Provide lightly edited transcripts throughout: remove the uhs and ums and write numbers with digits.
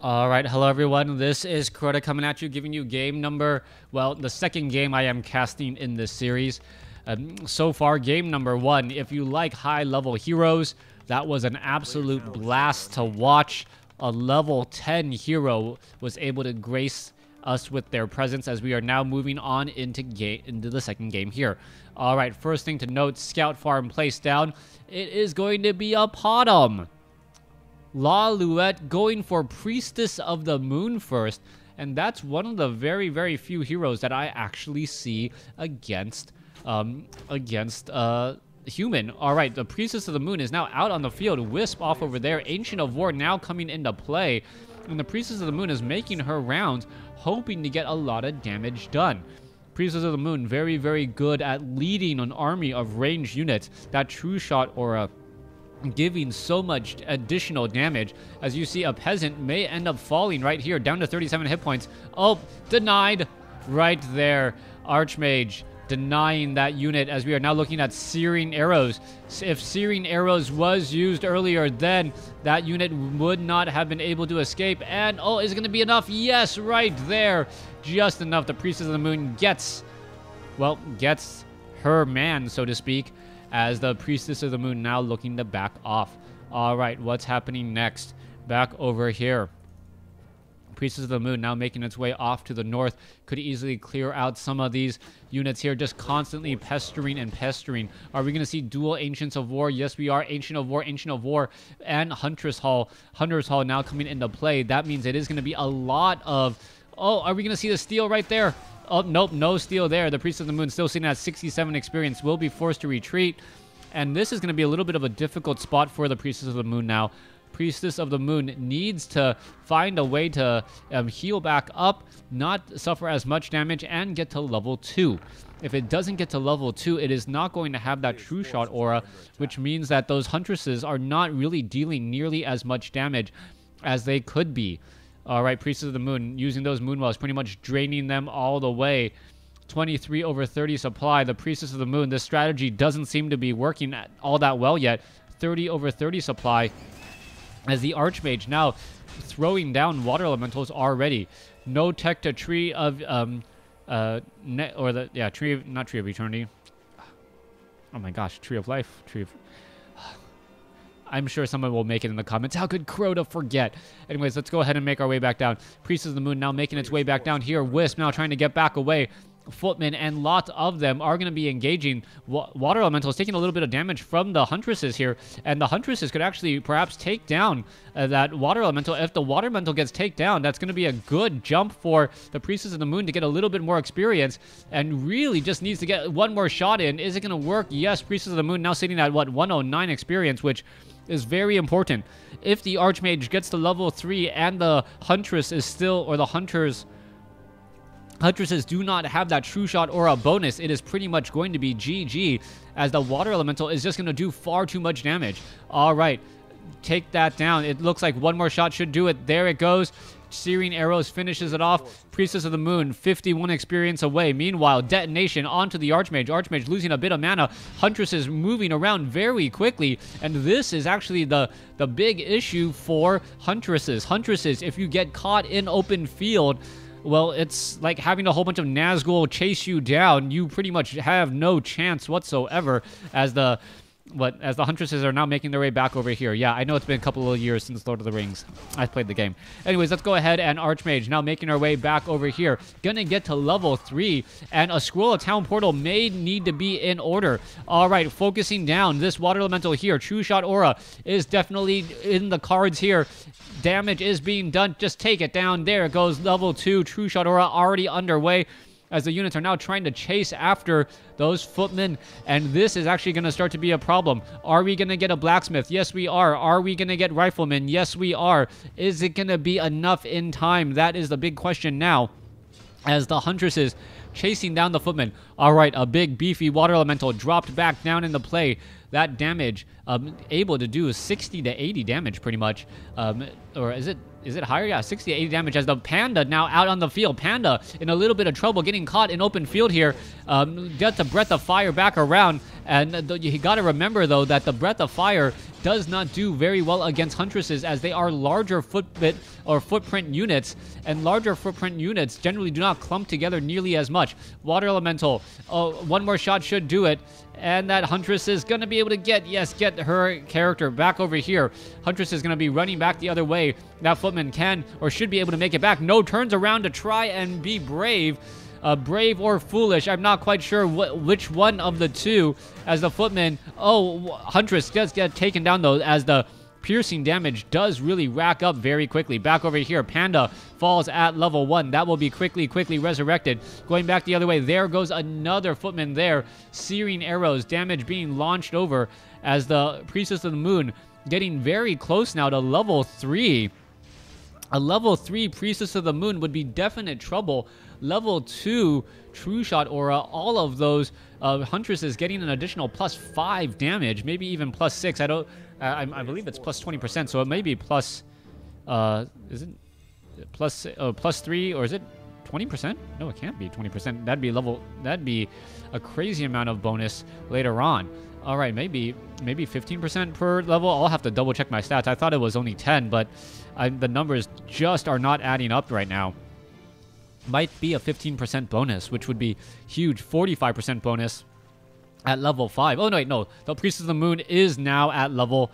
All right, hello everyone. This is Crota coming at you, giving you game number, well, the second game I am casting in this series. So far, game number 1. If you like high-level heroes, that was an absolute blast to watch. A level 10 hero was able to grace us with their presence as we are now moving on into the second game here. All right, first thing to note, scout farm placed down. It is going to be a Potom. LawLiet going for Priestess of the Moon first, and that's one of the very, very few heroes that I actually see against human. All right, the Priestess of the Moon is now out on the field. Wisp off over there. Ancient of War now coming into play, and the Priestess of the Moon is making her rounds, hoping to get a lot of damage done. Priestess of the Moon, very, very good at leading an army of ranged units. That True Shot aura giving so much additional damage. As you see, a peasant may end up falling right here, down to 37 hit points. Oh, denied right there. Archmage denying that unit as we are now looking at Searing Arrows. If Searing Arrows was used earlier, then that unit would not have been able to escape. And, oh, is it going to be enough? Yes, right there. Just enough. The Priestess of the Moon gets her man, so to speak, as the Priestess of the Moon now looking to back off. All right, what's happening next? Back over here. Priestess of the Moon now making its way off to the north. Could easily clear out some of these units here, just constantly pestering and pestering. Are we going to see dual Ancients of War? Yes, we are. Ancient of War, and Hunter's Hall. Hunter's Hall now coming into play. That means it is going to be a lot of... Oh, are we going to see the steal right there? Oh, nope, no steal there. The Priest of the Moon still sitting at 67 experience, will be forced to retreat. And this is going to be a little bit of a difficult spot for the Priestess of the Moon now. Priestess of the Moon needs to find a way to heal back up, not suffer as much damage, and get to level 2. If it doesn't get to level 2, it is not going to have that True Shot aura, which means that those Huntresses are not really dealing nearly as much damage as they could be. All right, Priestess of the Moon using those Moonwells, pretty much draining them all the way. 23 over 30 supply. The Priestess of the Moon, this strategy doesn't seem to be working all that well yet. 30 over 30 supply. As the Archmage now throwing down Water Elementals already. No tech to Tree of Tree of Eternity. Oh my gosh, Tree of Life, I'm sure someone will make it in the comments. How could Crota forget? Anyways, let's go ahead and make our way back down. Priestess of the Moon now making its way back down here. Wisp now trying to get back away. Footmen and lots of them are going to be engaging. Water Elementals taking a little bit of damage from the Huntresses here. And the Huntresses could actually perhaps take down that Water Elemental. If the Water Elemental gets taken down, that's going to be a good jump for the Priestess of the Moon to get a little bit more experience. And really just needs to get one more shot in. Is it going to work? Yes, Priestess of the Moon now sitting at, 109 experience, which is very important. If the Archmage gets to level 3 and the Huntress is still, or the Huntresses do not have that True Shot aura bonus, it is pretty much going to be GG, as the Water Elemental is just going to do far too much damage. All right, take that down. It looks like one more shot should do it. There it goes. Searing Arrows finishes it off. Priestess of the Moon, 51 experience away. Meanwhile, detonation onto the Archmage. Archmage losing a bit of mana. Huntress is moving around very quickly. And this is actually the big issue for Huntresses. Huntresses, if you get caught in open field, well, it's like having a whole bunch of Nazgul chase you down. You pretty much have no chance whatsoever, as the Huntresses are now making their way back over here. Yeah, I know it's been a couple of years since Lord of the Rings. I played the game. Anyways, let's go ahead, and Archmage now making our way back over here. Gonna get to level 3, and a Scroll of Town Portal may need to be in order. All right, focusing down. This Water Elemental here, True Shot aura, is definitely in the cards here. Damage is being done. Just take it down. There it goes. Level 2, True Shot aura already underway, as the units are now trying to chase after those footmen, and this is actually going to start to be a problem. Are we going to get a blacksmith? Yes, we are. Are we going to get riflemen? Yes, we are. Is it going to be enough in time? That is the big question now, as the Huntresses chasing down the footmen. All right, a big beefy Water Elemental dropped back down into play. That damage able to do 60 to 80 damage pretty much. Or is it Is it higher? Yeah, 60 to 80 damage as the Panda now out on the field. Panda in a little bit of trouble getting caught in open field here. Gets a Breath of Fire back around. And you got to remember, though, that the Breath of Fire does not do very well against Huntresses, as they are larger footprint units, and larger footprint units generally do not clump together nearly as much. Water Elemental, one more shot should do it, and that Huntress is going to be able to get her character back over here. Huntress is going to be running back the other way. That Footman can or should be able to make it back. No, turns around to try and be brave. Brave or foolish, I'm not quite sure which one of the two, as the Footman, Huntress does get taken down, though, as the piercing damage does really rack up very quickly. Back over here, Panda falls at level 1. That will be quickly resurrected. Going back the other way, there goes another Footman there. Searing arrows, damage being launched over, as the Priestess of the Moon getting very close now to level 3. A level 3 Priestess of the Moon would be definite trouble. Level 2 True Shot Aura, all of those Huntresses getting an additional +5 damage, maybe even +6. I believe it's +20%, so it may be plus, is it +3, or is it 20%? No, it can't be 20%. That'd be a crazy amount of bonus later on. All right, maybe 15% per level. I'll have to double check my stats. I thought it was only 10, but the numbers just are not adding up right now. Might be a 15% bonus, which would be huge. 45% bonus at level 5. Oh, no, wait, no. The Priestess of the Moon is now at level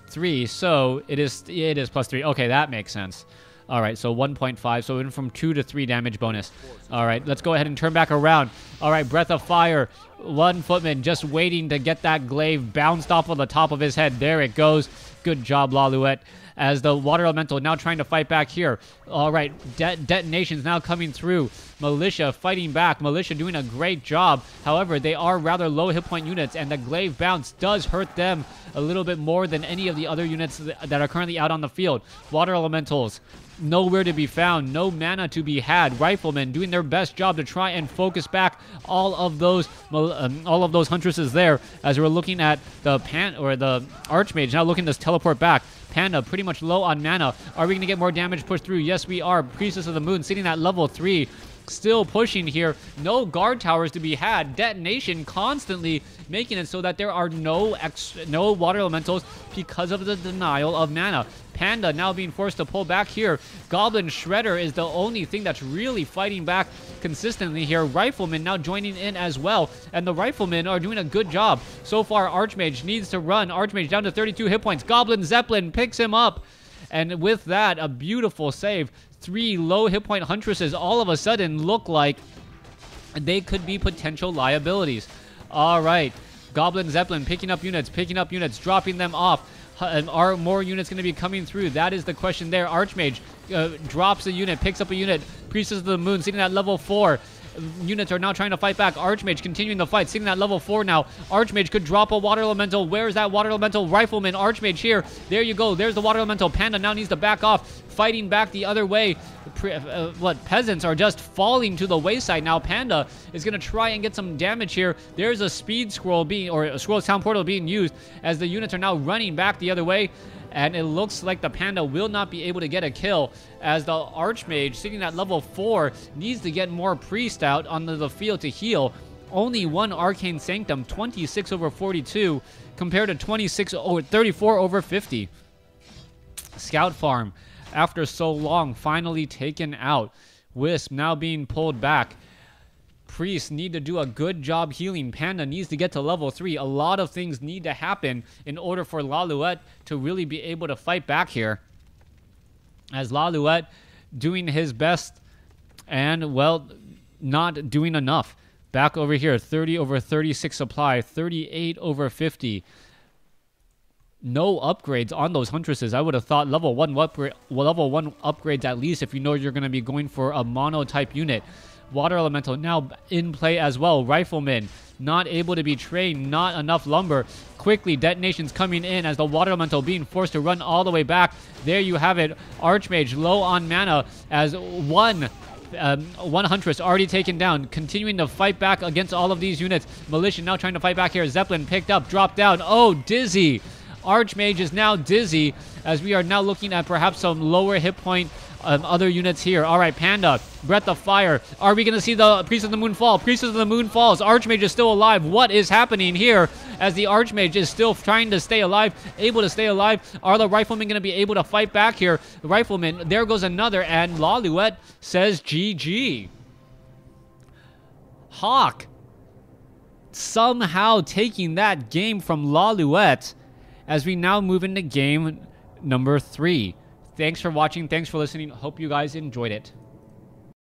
3, so it is +3. Okay, that makes sense. All right, so 1.5, so in from 2 to 3 damage bonus. All right, let's go ahead and turn back around. All right, Breath of Fire. One Footman just waiting to get that glaive bounced off of the top of his head. There it goes. Good job, LawLiet. As the Water Elemental now trying to fight back here. All right, detonations now coming through. Militia fighting back. Militia doing a great job. However, they are rather low hit point units, and the glaive bounce does hurt them a little bit more than any of the other units that are currently out on the field. Water Elementals, nowhere to be found. No mana to be had. Riflemen doing their best job to try and focus back all of those Huntresses there, as we're looking at the Archmage now looking to teleport back. Panda pretty much low on mana. Are we going to get more damage pushed through? Yes, we are. Priestess of the Moon sitting at level 3. Still pushing here. No guard towers to be had. Detonation constantly making it so that there are no water elementals because of the denial of mana. Panda now being forced to pull back here. Goblin Shredder is the only thing that's really fighting back consistently here. Riflemen now joining in as well, and the Riflemen are doing a good job. So far, Archmage needs to run. Archmage down to 32 hit points. Goblin Zeppelin picks him up, and with that, a beautiful save. 3 low hit point Huntresses all of a sudden look like they could be potential liabilities. All right, Goblin Zeppelin picking up units, dropping them off. Are more units going to be coming through? That is the question there. Archmage drops a unit, picks up a unit. Priestess of the Moon sitting at level 4. Units are now trying to fight back. Archmage continuing the fight, sitting at level 4 now. Archmage could drop a water elemental. Where is that water elemental? Rifleman, Archmage here. There you go. There's the water elemental. Panda now needs to back off, fighting back the other way. Peasants are just falling to the wayside now. Panda is going to try and get some damage here. There's a speed scroll a scroll town portal being used, as the units are now running back the other way. And it looks like the Panda will not be able to get a kill, as the Archmage sitting at level 4 needs to get more priest out onto the field to heal. Only 1 Arcane Sanctum, 26 over 42, compared to 34 over 50. Scout Farm, after so long, finally taken out. Wisp now being pulled back. Priests need to do a good job healing. Panda needs to get to level 3. A lot of things need to happen in order for LawLiet to really be able to fight back here. As LawLiet doing his best and, well, not doing enough. Back over here, 30 over 36 supply, 38 over 50. No upgrades on those Huntresses. I would have thought level 1 upgrades at least if you know you're going to be going for a mono type unit. Water Elemental now in play as well. Riflemen not able to be trained, not enough lumber. Quickly, detonations coming in as the Water Elemental being forced to run all the way back. There you have it. Archmage low on mana, as one Huntress already taken down, continuing to fight back against all of these units. Militia now trying to fight back here. Zeppelin picked up, dropped down. Oh, Dizzy. Archmage is now dizzy, as we are now looking at perhaps some lower hit point other units here. All right, Panda, Breath of Fire. Are we going to see the Priest of the Moon fall? Priest of the Moon falls. Archmage is still alive. What is happening here as the Archmage is still trying to stay alive, able to stay alive? Are the Riflemen going to be able to fight back here? The Riflemen, there goes another, and LawLiet says GG. Hawk somehow taking that game from LawLiet as we now move into game number 3. Thanks for watching. Thanks for listening. Hope you guys enjoyed it.